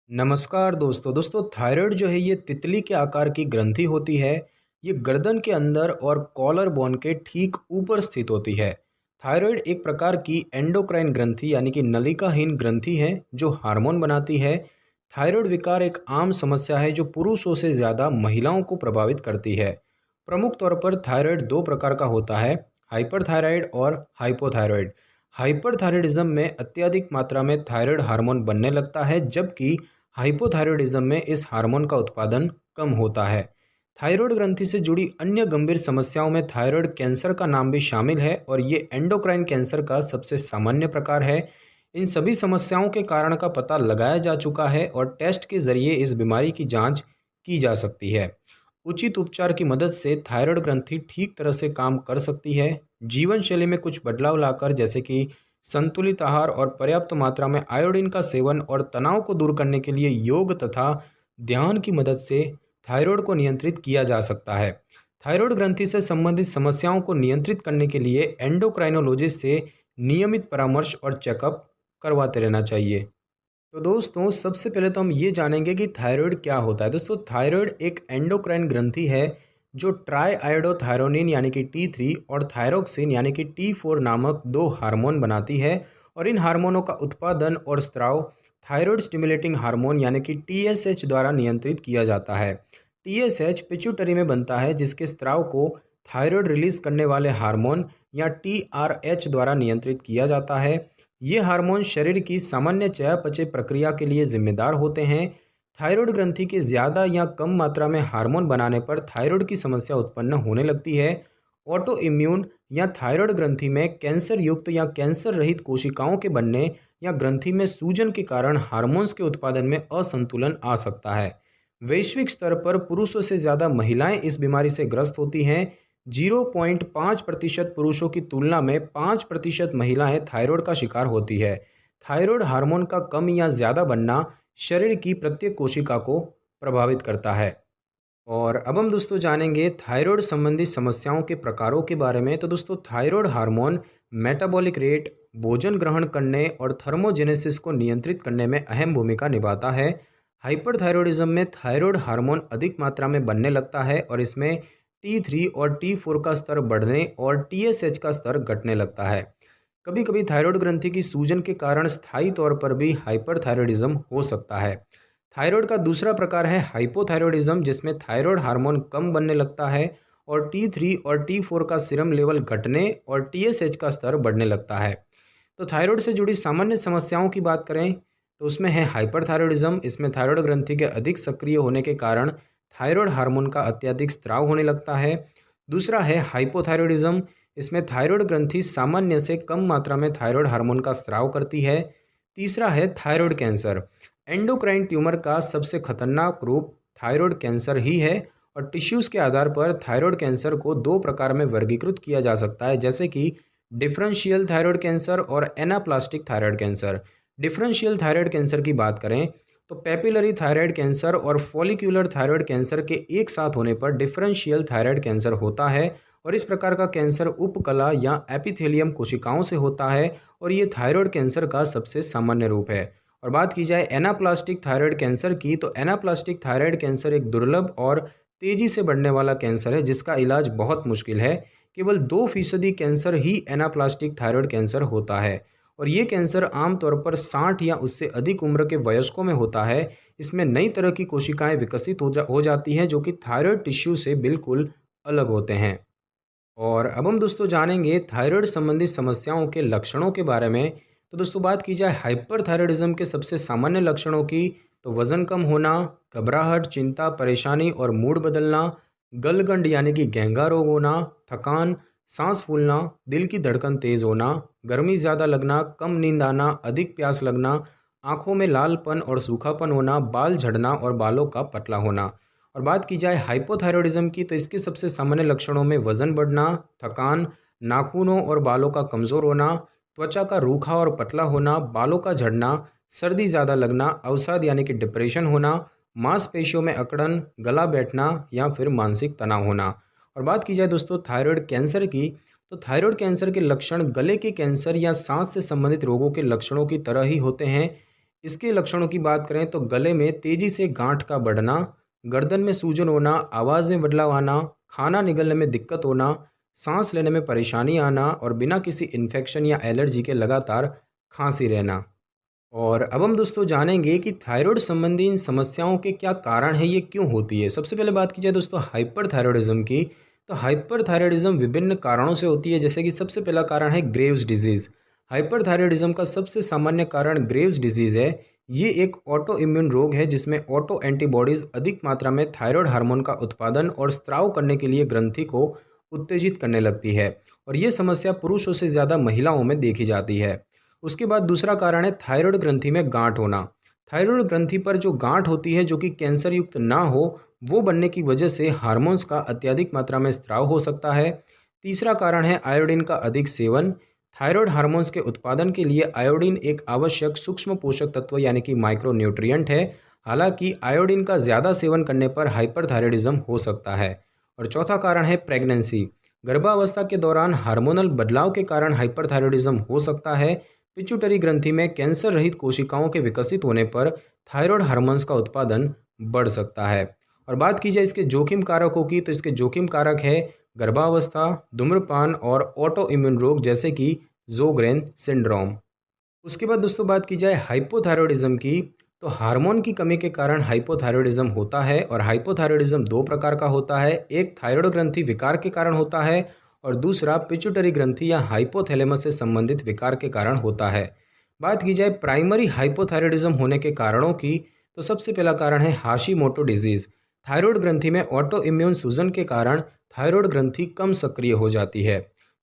नमस्कार दोस्तों थायराइड जो है ये तितली के आकार की ग्रंथि होती है। ये गर्दन के अंदर और कॉलर बोन के ठीक ऊपर स्थित होती है। थायराइड एक प्रकार की एंडोक्राइन ग्रंथि यानी कि नलिकाहीन ग्रंथि है जो हार्मोन बनाती है। थायराइड विकार एक आम समस्या है जो पुरुषों से ज़्यादा महिलाओं को प्रभावित करती है। प्रमुख तौर पर थायराइड दो प्रकार का होता है, हाइपरथायराइड और हाइपोथायराइड। हाइपरथायराइडिज्म में अत्यधिक मात्रा में थायराइड हार्मोन बनने लगता है, जबकि हाइपोथायरॉयडिज्म में इस हार्मोन का उत्पादन कम होता है। थायराइड ग्रंथि से जुड़ी अन्य गंभीर समस्याओं में थायराइड कैंसर का नाम भी शामिल है और ये एंडोक्राइन कैंसर का सबसे सामान्य प्रकार है। इन सभी समस्याओं के कारण का पता लगाया जा चुका है और टेस्ट के जरिए इस बीमारी की जांच की जा सकती है। उचित उपचार की मदद से थायराइड ग्रंथि ठीक तरह से काम कर सकती है। जीवन शैली में कुछ बदलाव लाकर, जैसे कि संतुलित आहार और पर्याप्त मात्रा में आयोडीन का सेवन और तनाव को दूर करने के लिए योग तथा ध्यान की मदद से थायराइड को नियंत्रित किया जा सकता है। थायराइड ग्रंथि से संबंधित समस्याओं को नियंत्रित करने के लिए एंडोक्राइनोलॉजिस्ट से नियमित परामर्श और चेकअप करवाते रहना चाहिए। तो दोस्तों सबसे पहले तो हम ये जानेंगे कि थायराइड क्या होता है। दोस्तों थायराइड एक एंडोक्राइन ग्रंथि है जो ट्राई आयोडोथायरोनिन यानी कि T3 और थायरोक्सिन यानी कि T4 नामक दो हार्मोन बनाती है। और इन हार्मोनों का उत्पादन और स्त्राव थायराइड स्टिमुलेटिंग हार्मोन यानी कि TSH द्वारा नियंत्रित किया जाता है। TSH पिट्यूटरी में बनता है, जिसके स्त्राव को थायराइड रिलीज करने वाले हार्मोन या TRH द्वारा नियंत्रित किया जाता है। ये हार्मोन शरीर की सामान्य चयापचय प्रक्रिया के लिए जिम्मेदार होते हैं। थायराइड ग्रंथि के ज़्यादा या कम मात्रा में हार्मोन बनाने पर थायराइड की समस्या उत्पन्न होने लगती है। ऑटो इम्यून या थायराइड ग्रंथि में कैंसर युक्त या कैंसर रहित कोशिकाओं के बनने या ग्रंथि में सूजन के कारण हार्मोन्स के उत्पादन में असंतुलन आ सकता है। वैश्विक स्तर पर पुरुषों से ज़्यादा महिलाएं इस बीमारी से ग्रस्त होती हैं। 0.5% पुरुषों की तुलना में 5% महिलाएं थायराइड का शिकार होती है। थायराइड हार्मोन का कम या ज़्यादा बनना शरीर की प्रत्येक कोशिका को प्रभावित करता है। और अब हम दोस्तों जानेंगे थायराइड संबंधी समस्याओं के प्रकारों के बारे में। तो दोस्तों थायराइड हार्मोन मेटाबॉलिक रेट, भोजन ग्रहण करने और थर्मोजेनेसिस को नियंत्रित करने में अहम भूमिका निभाता है। हाइपरथायरॉयडिज्म में थायराइड हार्मोन अधिक मात्रा में बनने लगता है और इसमें T3 और T4 का स्तर बढ़ने और TSH का स्तर घटने लगता है। कभी कभी थायराइड ग्रंथि की सूजन के कारण स्थायी तौर पर भी हाइपरथायरॉयडिज्म हो सकता है। थायराइड का दूसरा प्रकार है हाइपोथायरॉयडिज्म, जिसमें थायराइड हार्मोन कम बनने लगता है और T3 और T4 का सीरम लेवल घटने और TSH का स्तर बढ़ने लगता है। तो थायराइड से जुड़ी सामान्य समस्याओं की बात करें तो उसमें है हाइपरथायरॉयडिज्म। इसमें थायराइड ग्रंथि के अधिक सक्रिय होने के कारण थायराइड हार्मोन का अत्यधिक स्त्राव होने लगता है। दूसरा है हाइपोथायरॉयडिज्म। इसमें थायराइड ग्रंथि सामान्य से कम मात्रा में थायराइड हार्मोन का स्त्राव करती है। तीसरा है थायराइड कैंसर। एंडोक्राइन ट्यूमर का सबसे खतरनाक रूप थायराइड कैंसर ही है और टिश्यूज़ के आधार पर थायराइड कैंसर को दो प्रकार में वर्गीकृत किया जा सकता है, जैसे कि डिफरेंशियल थायराइड कैंसर और anaplastic thyroid cancer. Differential thyroid cancer की बात करें तो पेपिलरी थायराइड कैंसर और फॉलिक्यूलर थायराइड कैंसर के एक साथ होने पर डिफरेंशियल थायराइड कैंसर होता है। और इस प्रकार का कैंसर उपकला या एपिथेलियम कोशिकाओं से होता है और ये थायराइड कैंसर का सबसे सामान्य रूप है। और बात की जाए एनाप्लास्टिक थायराइड कैंसर की, तो एनाप्लास्टिक थायराइड कैंसर एक दुर्लभ और तेजी से बढ़ने वाला कैंसर है जिसका इलाज बहुत मुश्किल है। केवल 2% कैंसर ही एनाप्लास्टिक थायराइड कैंसर होता है और ये कैंसर आमतौर पर 60 या उससे अधिक उम्र के वयस्कों में होता है। इसमें नई तरह की कोशिकाएं विकसित हो जाती हैं जो कि थायराइड टिश्यू से बिल्कुल अलग होते हैं। और अब हम दोस्तों जानेंगे थायराइड संबंधी समस्याओं के लक्षणों के बारे में। तो दोस्तों बात की जाए हाइपरथायरॉयडिज्म के सबसे सामान्य लक्षणों की, तो वज़न कम होना, घबराहट, चिंता, परेशानी और मूड बदलना, गलगंड यानी कि घेंघा रोग होना, थकान, सांस फूलना, दिल की धड़कन तेज़ होना, गर्मी ज़्यादा लगना, कम नींद आना, अधिक प्यास लगना, आँखों में लालपन और सूखापन होना, बाल झड़ना और बालों का पतला होना। और बात की जाए हाइपोथायरॉयडिज्म की, तो इसके सबसे सामान्य लक्षणों में वज़न बढ़ना, थकान, नाखूनों और बालों का कमज़ोर होना, त्वचा का रूखा और पतला होना, बालों का झड़ना, सर्दी ज़्यादा लगना, अवसाद यानी कि डिप्रेशन होना, मांसपेशियों में अकड़न, गला बैठना या फिर मानसिक तनाव होना। और बात की जाए दोस्तों थायराइड कैंसर की, तो थायराइड कैंसर के लक्षण गले के कैंसर या सांस से संबंधित रोगों के लक्षणों की तरह ही होते हैं। इसके लक्षणों की बात करें तो गले में तेजी से गांठ का बढ़ना, गर्दन में सूजन होना, आवाज़ में बदलाव आना, खाना निगलने में दिक्कत होना, सांस लेने में परेशानी आना और बिना किसी इन्फेक्शन या एलर्जी के लगातार खांसी रहना। और अब हम दोस्तों जानेंगे कि थायराइड संबंधी इन समस्याओं के क्या कारण हैं, ये क्यों होती है। सबसे पहले बात की जाए दोस्तों हाइपरथायरॉयडिज्म की, तो हाइपरथायरॉयडिज्म विभिन्न कारणों से होती है। जैसे कि सबसे पहला कारण है ग्रेव्स डिजीज़। हाइपरथायरॉयडिज्म का सबसे सामान्य कारण ग्रेव्स डिजीज़ है। ये एक ऑटो इम्यून रोग है जिसमें ऑटो एंटीबॉडीज़ अधिक मात्रा में थायराइड हार्मोन का उत्पादन और स्त्राव करने के लिए ग्रंथि को उत्तेजित करने लगती है। और ये समस्या पुरुषों से ज़्यादा महिलाओं में देखी जाती है। उसके बाद दूसरा कारण है थायराइड ग्रंथि में गांठ होना। थायराइड ग्रंथि पर जो गांठ होती है जो कि कैंसर युक्त ना हो, वो बनने की वजह से हार्मोन्स का अत्यधिक मात्रा में स्त्राव हो सकता है। तीसरा कारण है आयोडीन का अधिक सेवन। थायराइड हार्मोन्स के उत्पादन के लिए आयोडीन एक आवश्यक सूक्ष्म पोषक तत्व यानी कि माइक्रो न्यूट्रिएंट है। हालांकि आयोडीन का ज़्यादा सेवन करने पर हाइपरथायरॉयडिज्म हो सकता है। और चौथा कारण है प्रेगनेंसी। गर्भावस्था के दौरान हार्मोनल बदलाव के कारण हाइपरथायरॉयडिज्म हो सकता है। पिट्यूटरी ग्रंथि में कैंसर रहित कोशिकाओं के विकसित होने पर थायराइड हार्मोन्स का उत्पादन बढ़ सकता है। और बात की जाए इसके जोखिम कारकों की, तो इसके जोखिम कारक है गर्भावस्था, धूम्रपान और ऑटो इम्यून रोग जैसे कि जोग्रेन सिंड्रोम। उसके बाद दोस्तों बात की जाए हाइपोथायरॉयडिज्म की, तो हार्मोन की कमी के कारण हाइपोथायरॉयडिज्म होता है। और हाइपोथायरॉयडिज्म दो प्रकार का होता है, एक थायराइड ग्रंथि विकार के कारण होता है और दूसरा पिट्यूटरी ग्रंथि या हाइपोथैलेमस से संबंधित विकार के कारण होता है। बात की जाए प्राइमरी हाइपोथायरॉयडिज्म होने के कारणों की, तो सबसे पहला कारण है हाशीमोटो डिजीज़। थायराइड ग्रंथि में ऑटो इम्यून सूजन के कारण थायराइड ग्रंथि कम सक्रिय हो जाती है।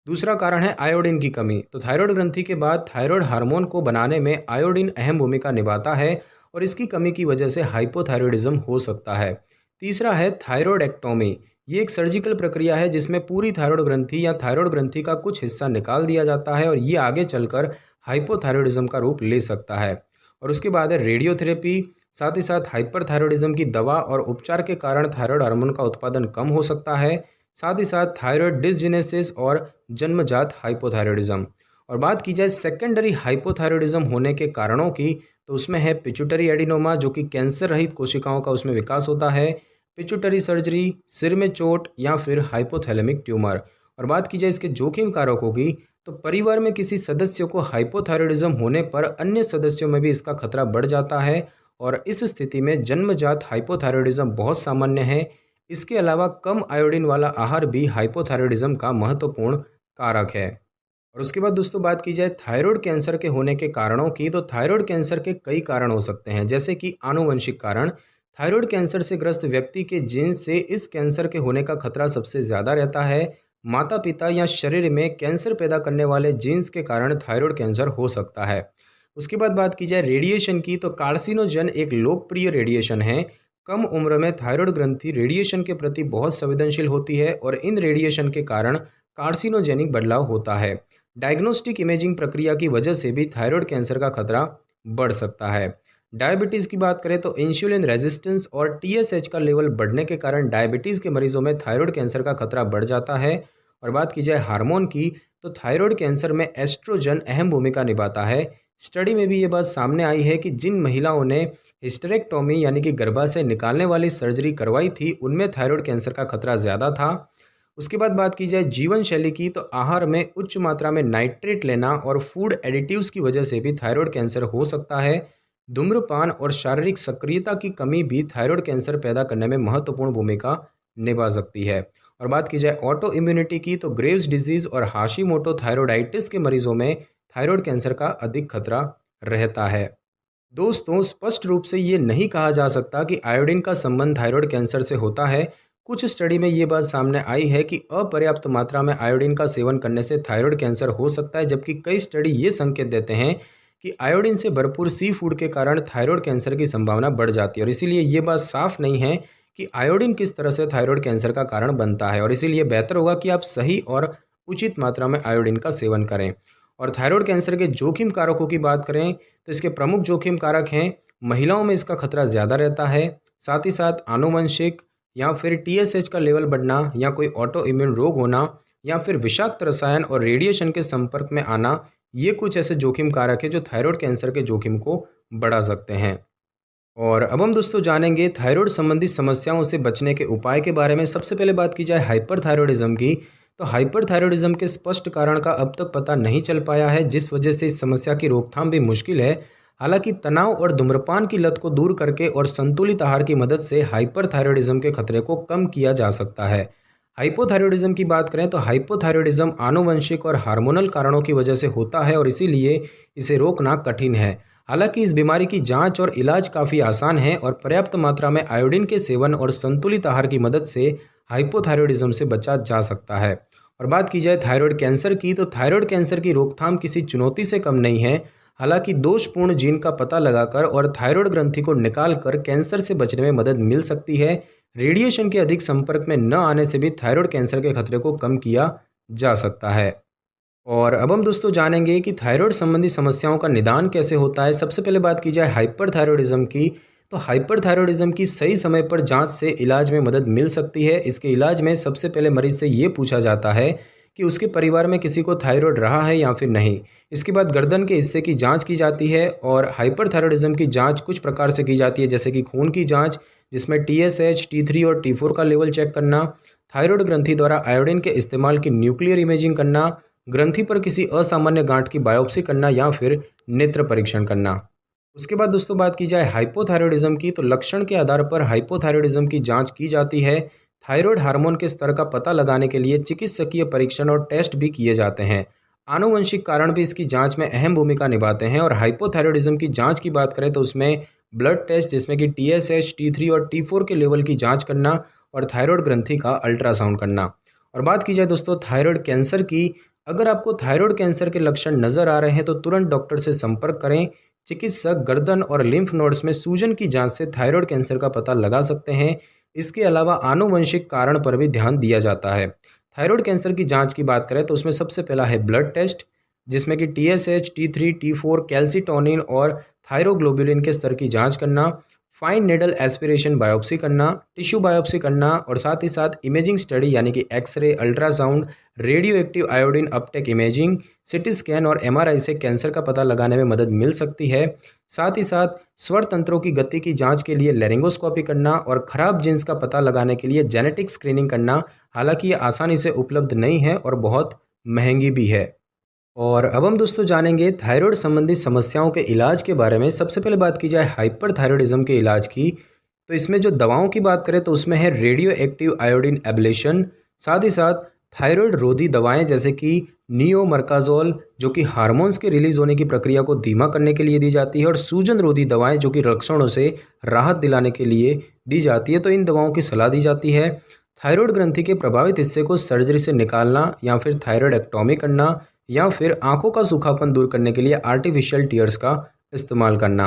दूसरा कारण है आयोडीन की कमी। तो थायराइड ग्रंथि के बाद थायराइड हार्मोन को बनाने में आयोडीन अहम भूमिका निभाता है और इसकी कमी की वजह से हाइपोथायरॉयडिज्म हो सकता है। तीसरा है थायराइडेक्टोमी। ये एक सर्जिकल प्रक्रिया है जिसमें पूरी थायराइड ग्रंथि या थायराइड ग्रंथि का कुछ हिस्सा निकाल दिया जाता है और ये आगे चलकर हाइपोथायरॉयडिज्म का रूप ले सकता है। और उसके बाद है रेडियोथेरेपी। साथ ही साथ हाइपरथायरॉयडिज्म की दवा और उपचार के कारण थायराइड हार्मोन का उत्पादन कम हो सकता है। साथ ही साथ थायराइड डिसजेनेसिस और जन्मजात हाइपोथायरॉयडिज्म। और बात की जाए सेकेंडरी हाइपोथायरॉयडिज्म होने के कारणों की, तो उसमें है पिट्यूटरी एडिनोमा जो कि कैंसर रहित कोशिकाओं का उसमें विकास होता है, पिट्यूटरी सर्जरी, सिर में चोट या फिर हाइपोथैलेमिक ट्यूमर। और बात की जाए इसके जोखिम कारकों की, तो परिवार में किसी सदस्य को हाइपोथायरॉयडिज्म होने पर अन्य सदस्यों में भी इसका खतरा बढ़ जाता है और इस स्थिति में जन्मजात हाइपोथायरॉयडिज्म बहुत सामान्य है। इसके अलावा कम आयोडीन वाला आहार भी हाइपोथायरॉयडिज्म का महत्वपूर्ण कारक है। और उसके बाद दोस्तों बात की जाए थायराइड कैंसर के होने के कारणों की, तो थायराइड कैंसर के कई कारण हो सकते हैं जैसे कि आनुवंशिक कारण। थायराइड कैंसर से ग्रस्त व्यक्ति के जीन से इस कैंसर के होने का खतरा सबसे ज़्यादा रहता है। माता पिता या शरीर में कैंसर पैदा करने वाले जीन्स के कारण थायराइड कैंसर हो सकता है। उसके बाद बात की जाए रेडिएशन की, तो कार्सिनोजन एक लोकप्रिय रेडिएशन है। कम उम्र में थायराइड ग्रंथि रेडिएशन के प्रति बहुत संवेदनशील होती है और इन रेडिएशन के कारण कार्सिनोजेनिक बदलाव होता है। डायग्नोस्टिक इमेजिंग प्रक्रिया की वजह से भी थायराइड कैंसर का खतरा बढ़ सकता है। डायबिटीज़ की बात करें तो इंसुलिन रेजिस्टेंस और टीएसएच का लेवल बढ़ने के कारण डायबिटीज़ के मरीजों में थायराइड कैंसर का खतरा बढ़ जाता है। और बात की जाए हार्मोन की, तो थायराइड कैंसर में एस्ट्रोजन अहम भूमिका निभाता है। स्टडी में भी ये बात सामने आई है कि जिन महिलाओं ने हिस्टेरेक्टोमी यानी कि गर्भाशय निकालने वाली सर्जरी करवाई थी, उनमें थायराइड कैंसर का खतरा ज़्यादा था। उसके बाद बात की जाए जीवन शैली की, तो आहार में उच्च मात्रा में नाइट्रेट लेना और फूड एडिटिव्स की वजह से भी थायराइड कैंसर हो सकता है। धूम्रपान और शारीरिक सक्रियता की कमी भी थायराइड कैंसर पैदा करने में महत्वपूर्ण भूमिका निभा सकती है। और बात की जाए ऑटो इम्यूनिटी की, तो ग्रेव्स डिजीज़ और हाशीमोटो थायराइडाइटिस के मरीजों में थायराइड कैंसर का अधिक खतरा रहता है। दोस्तों स्पष्ट रूप से ये नहीं कहा जा सकता कि आयोडीन का संबंध थायराइड कैंसर से होता है। कुछ स्टडी में ये बात सामने आई है कि अपर्याप्त मात्रा में आयोडीन का सेवन करने से थायराइड कैंसर हो सकता है, जबकि कई स्टडी ये संकेत देते हैं कि आयोडीन से भरपूर सी फूड के कारण थायराइड कैंसर की संभावना बढ़ जाती है। और इसीलिए ये बात साफ नहीं है कि आयोडीन किस तरह से थायराइड कैंसर का कारण बनता है, और इसीलिए बेहतर होगा कि आप सही और उचित मात्रा में आयोडीन का सेवन करें। और थायराइड कैंसर के जोखिम कारकों की बात करें तो इसके प्रमुख जोखिम कारक हैं, महिलाओं में इसका खतरा ज़्यादा रहता है, साथ ही साथ आनुवंशिक या फिर टीएसएच का लेवल बढ़ना या कोई ऑटो इम्यून रोग होना या फिर विषाक्त रसायन और रेडिएशन के संपर्क में आना, ये कुछ ऐसे जोखिम कारक है जो थायराइड कैंसर के जोखिम को बढ़ा सकते हैं। और अब हम दोस्तों जानेंगे थायराइड संबंधी समस्याओं से बचने के उपाय के बारे में। सबसे पहले बात की जाए हाइपरथायरॉयडिज्म की, तो हाइपरथायरॉयडिज्म के स्पष्ट कारण का अब तक पता नहीं चल पाया है, जिस वजह से इस समस्या की रोकथाम भी मुश्किल है। हालांकि तनाव और धूम्रपान की लत को दूर करके और संतुलित आहार की मदद से हाइपरथायरॉयडिज्म के खतरे को कम किया जा सकता है। हाइपोथायरॉयडिज्म की बात करें तो हाइपोथायरॉयडिज्म आनुवंशिक और हार्मोनल कारणों की वजह से होता है और इसीलिए इसे रोकना कठिन है। हालांकि इस बीमारी की जांच और इलाज काफ़ी आसान है और पर्याप्त मात्रा में आयोडीन के सेवन और संतुलित आहार की मदद से हाइपोथायरॉयडिज्म से बचा जा सकता है। और बात की जाए थायराइड कैंसर की, तो थायराइड कैंसर की रोकथाम किसी चुनौती से कम नहीं है। हालांकि दोषपूर्ण जीन का पता लगाकर और थायराइड ग्रंथि को निकालकर कैंसर से बचने में मदद मिल सकती है। रेडिएशन के अधिक संपर्क में न आने से भी थायराइड कैंसर के खतरे को कम किया जा सकता है। और अब हम दोस्तों जानेंगे कि थायराइड संबंधी समस्याओं का निदान कैसे होता है। सबसे पहले बात की जाए हाइपरथायरॉयडिज्म की, तो हाइपरथायरॉयडिज्म की सही समय पर जांच से इलाज में मदद मिल सकती है। इसके इलाज में सबसे पहले मरीज से ये पूछा जाता है कि उसके परिवार में किसी को थायराइड रहा है या फिर नहीं। इसके बाद गर्दन के हिस्से की जांच की जाती है और हाइपरथायरॉयडिज्म की जांच कुछ प्रकार से की जाती है, जैसे कि खून की जांच, जिसमें TSH, T3 और T4 का लेवल चेक करना, थायराइड ग्रंथि द्वारा आयोडीन के इस्तेमाल की न्यूक्लियर इमेजिंग करना, ग्रंथि पर किसी असामान्य गांठ की बायोप्सी करना या फिर नेत्र परीक्षण करना। उसके बाद दोस्तों बात की जाए हाइपोथायरॉयडिज्म की, तो लक्षण के आधार पर हाइपोथायरॉयडिज्म की जांच की जाती है। थायराइड हार्मोन के स्तर का पता लगाने के लिए चिकित्सकीय परीक्षण और टेस्ट भी किए जाते हैं। आनुवंशिक कारण भी इसकी जांच में अहम भूमिका निभाते हैं। और हाइपोथायरॉयडिज्म की जांच की बात करें तो उसमें ब्लड टेस्ट, जिसमें कि TSH, T3 और T4 के लेवल की जांच करना और थायराइड ग्रंथि का अल्ट्रासाउंड करना। और बात की जाए दोस्तों थायराइड कैंसर की, अगर आपको थायराइड कैंसर के लक्षण नजर आ रहे हैं तो तुरंत डॉक्टर से संपर्क करें। चिकित्सक गर्दन और लिम्फ नोड्स में सूजन की जांच से थायराइड कैंसर का पता लगा सकते हैं। इसके अलावा आनुवंशिक कारण पर भी ध्यान दिया जाता है। थायराइड कैंसर की जांच की बात करें तो उसमें सबसे पहला है ब्लड टेस्ट, जिसमें कि TSH, T3, T4, कैल्सिटोनिन और थायरोग्लोबुलिन के स्तर की जांच करना, फाइन नेडल एस्पिरेशन बायोप्सी करना, टिश्यू बायोप्सी करना और साथ ही साथ इमेजिंग स्टडी यानी कि X ray, ultrasound, radio active iodine uptake imaging, CT scan और MRI से कैंसर का पता लगाने में मदद मिल सकती है। साथ ही साथ स्वर तंत्रों की गति की जांच के लिए लेरिंगोस्कोपी करना और खराब जीन्स का पता लगाने के लिए जेनेटिक स्क्रीनिंग करना। हालांकि ये आसानी से उपलब्ध नहीं है और बहुत महंगी भी है। और अब हम दोस्तों जानेंगे थायराइड संबंधी समस्याओं के इलाज के बारे में। सबसे पहले बात की जाए हाइपरथायरॉयडिज्म के इलाज की, तो इसमें जो दवाओं की बात करें तो उसमें है रेडियो एक्टिव आयोडीन एब्लेशन, साथ ही साथ थायराइड रोधी दवाएं जैसे कि नियोमर्काजोल, जो कि हार्मोन्स के रिलीज होने की प्रक्रिया को धीमा करने के लिए दी जाती है, और सूजन रोधी दवाएं जो कि लक्षणों से राहत दिलाने के लिए दी जाती है। तो इन दवाओं की सलाह दी जाती है। थायराइड ग्रंथि के प्रभावित हिस्से को सर्जरी से निकालना या फिर थायराइडेक्टॉमी करना या फिर आंखों का सूखापन दूर करने के लिए आर्टिफिशियल टीयर्स का इस्तेमाल करना।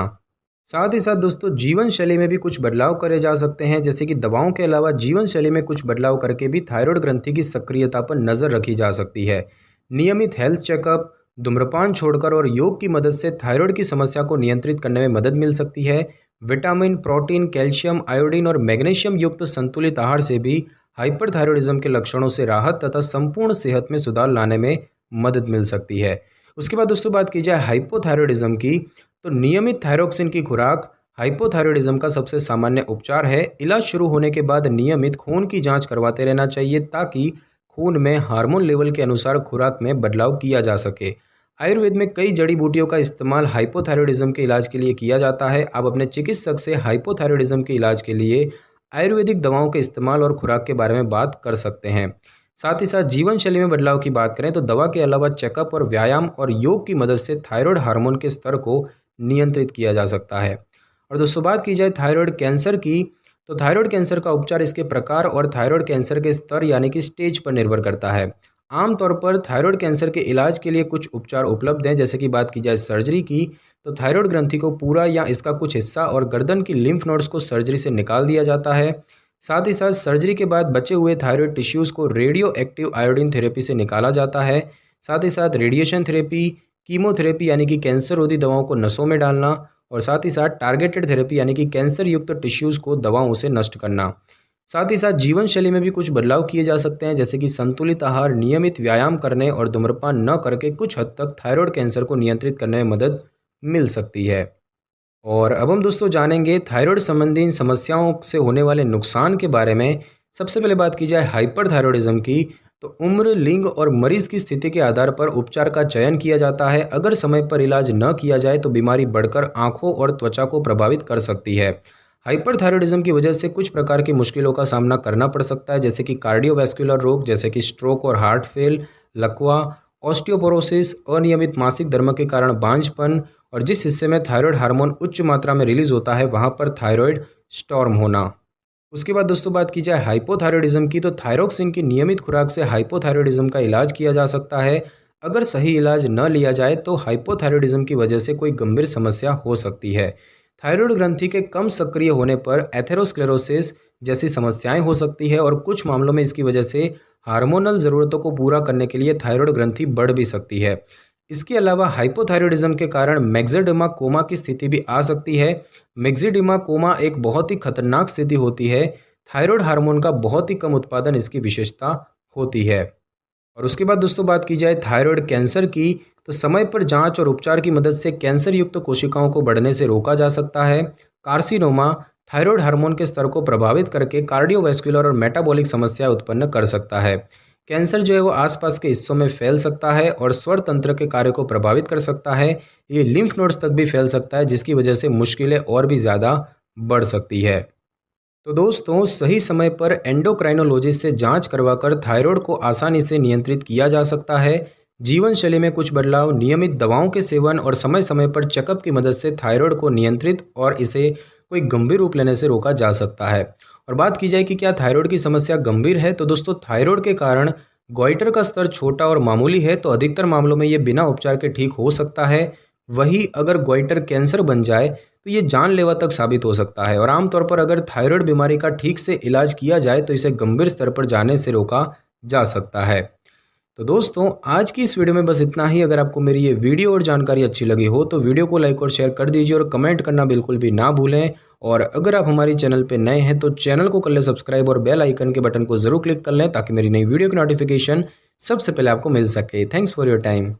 साथ ही साथ दोस्तों जीवन शैली में भी कुछ बदलाव करे जा सकते हैं, जैसे कि दवाओं के अलावा जीवन शैली में कुछ बदलाव करके भी थायराइड ग्रंथि की सक्रियता पर नज़र रखी जा सकती है। नियमित हेल्थ चेकअप, धूम्रपान छोड़कर और योग की मदद से थायराइड की समस्या को नियंत्रित करने में मदद मिल सकती है। विटामिन, प्रोटीन, कैल्शियम, आयोडीन और मैग्नीशियम युक्त संतुलित आहार से भी हाइपरथायरॉयडिज्म के लक्षणों से राहत तथा संपूर्ण सेहत में सुधार लाने में मदद मिल सकती है। उसके बाद दोस्तों बात की जाए हाइपोथायरॉयडिज्म की, तो नियमित थायरोक्सिन की खुराक हाइपोथायरॉयडिज्म का सबसे सामान्य उपचार है। इलाज शुरू होने के बाद नियमित खून की जांच करवाते रहना चाहिए ताकि खून में हार्मोन लेवल के अनुसार खुराक में बदलाव किया जा सके। आयुर्वेद में कई जड़ी बूटियों का इस्तेमाल हाइपोथायरॉयडिज्म के इलाज के लिए किया जाता है। आप अपने चिकित्सक से हाइपोथायरॉयडिज्म के इलाज के लिए आयुर्वेदिक दवाओं के इस्तेमाल और खुराक के बारे में बात कर सकते हैं। साथ ही साथ जीवन शैली में बदलाव की बात करें तो दवा के अलावा चेकअप और व्यायाम और योग की मदद से थायराइड हार्मोन के स्तर को नियंत्रित किया जा सकता है। और दोस्तों बात की जाए थायराइड कैंसर की, तो थायराइड कैंसर का उपचार इसके प्रकार और थायराइड कैंसर के स्तर यानी कि स्टेज पर निर्भर करता है। आमतौर पर थायराइड कैंसर के इलाज के लिए कुछ उपचार उपलब्ध हैं, जैसे कि बात की जाए सर्जरी की, तो थायराइड ग्रंथि को पूरा या इसका कुछ हिस्सा और गर्दन की लिम्फ नोड्स को सर्जरी से निकाल दिया जाता है। साथ ही साथ सर्जरी के बाद बचे हुए थायराइड टिश्यूज़ को रेडियो एक्टिव आयोडीन थेरेपी से निकाला जाता है। साथ ही साथ रेडिएशन थेरेपी, कीमोथेरेपी यानी कि कैंसर रोधी दवाओं को नसों में डालना और साथ ही साथ टारगेटेड थेरेपी यानी कि कैंसर युक्त टिश्यूज़ को दवाओं से नष्ट करना। साथ ही साथ जीवन शैली में भी कुछ बदलाव किए जा सकते हैं, जैसे कि संतुलित आहार, नियमित व्यायाम करने और धूम्रपान न करके कुछ हद तक थायराइड कैंसर को नियंत्रित करने में मदद मिल सकती है। और अब हम दोस्तों जानेंगे थायराइड संबंधी समस्याओं से होने वाले नुकसान के बारे में। सबसे पहले बात की जाए हाइपरथायरॉयडिज्म की, तो उम्र, लिंग और मरीज की स्थिति के आधार पर उपचार का चयन किया जाता है। अगर समय पर इलाज न किया जाए तो बीमारी बढ़कर आंखों और त्वचा को प्रभावित कर सकती है। हाइपरथायरॉयडिज्म की वजह से कुछ प्रकार की मुश्किलों का सामना करना पड़ सकता है, जैसे कि कार्डियोवैस्कुलर रोग जैसे कि स्ट्रोक और हार्ट फेल, लकवा, ऑस्टियोपोरोसिस, अनियमित मासिक धर्म के कारण बांझपन, और जिस हिस्से में थायराइड हार्मोन उच्च मात्रा में रिलीज होता है वहां पर थायराइड स्टॉर्म होना। उसके बाद दोस्तों बात की जाए हाइपोथायरॉयडिज्म की, तो थायरोक्सिन की नियमित खुराक से हाइपोथायरॉयडिज्म का इलाज किया जा सकता है। अगर सही इलाज न लिया जाए तो हाइपोथायरॉयडिज्म की वजह से कोई गंभीर समस्या हो सकती है। थायराइड ग्रंथि के कम सक्रिय होने पर एथेरोस्क्लेरोसिस जैसी समस्याएं हो सकती है, और कुछ मामलों में इसकी वजह से हार्मोनल ज़रूरतों को पूरा करने के लिए थायराइड ग्रंथि बढ़ भी सकती है। इसके अलावा हाइपोथायरॉयडिज्म के कारण मैक्सिडेमा कोमा की स्थिति भी आ सकती है। मैक्सिडेमा कोमा एक बहुत ही खतरनाक स्थिति होती है। थायराइड हार्मोन का बहुत ही कम उत्पादन इसकी विशेषता होती है। और उसके बाद दोस्तों बात की जाए थायराइड कैंसर की, तो समय पर जांच और उपचार की मदद से कैंसर युक्त कोशिकाओं को बढ़ने से रोका जा सकता है। कार्सिनोमा थायराइड हार्मोन के स्तर को प्रभावित करके कार्डियोवैस्कुलर और मेटाबॉलिक समस्या उत्पन्न कर सकता है। कैंसर जो है वो आसपास के हिस्सों में फैल सकता है और स्वर तंत्र के कार्य को प्रभावित कर सकता है। ये लिम्फ नोड्स तक भी फैल सकता है, जिसकी वजह से मुश्किलें और भी ज़्यादा बढ़ सकती है। तो दोस्तों सही समय पर एंडोक्राइनोलॉजिस्ट से जांच करवाकर थायराइड को आसानी से नियंत्रित किया जा सकता है। जीवन शैली में कुछ बदलाव, नियमित दवाओं के सेवन और समय समय पर चेकअप की मदद से थायराइड को नियंत्रित और इसे कोई गंभीर रूप लेने से रोका जा सकता है। और बात की जाए कि क्या थायराइड की समस्या गंभीर है, तो दोस्तों थायराइड के कारण गोइटर का स्तर छोटा और मामूली है तो अधिकतर मामलों में ये बिना उपचार के ठीक हो सकता है। वही अगर गोइटर कैंसर बन जाए तो ये जानलेवा तक साबित हो सकता है, और आमतौर पर अगर थायराइड बीमारी का ठीक से इलाज किया जाए तो इसे गंभीर स्तर पर जाने से रोका जा सकता है। तो दोस्तों आज की इस वीडियो में बस इतना ही। अगर आपको मेरी ये वीडियो और जानकारी अच्छी लगी हो तो वीडियो को लाइक और शेयर कर दीजिए, और कमेंट करना बिल्कुल भी ना भूलें। और अगर आप हमारी चैनल पे नए हैं तो चैनल को कर लें सब्सक्राइब और बेल आइकन के बटन को ज़रूर क्लिक कर लें, ताकि मेरी नई वीडियो की नोटिफिकेशन सबसे पहले आपको मिल सके। Thanks for your time.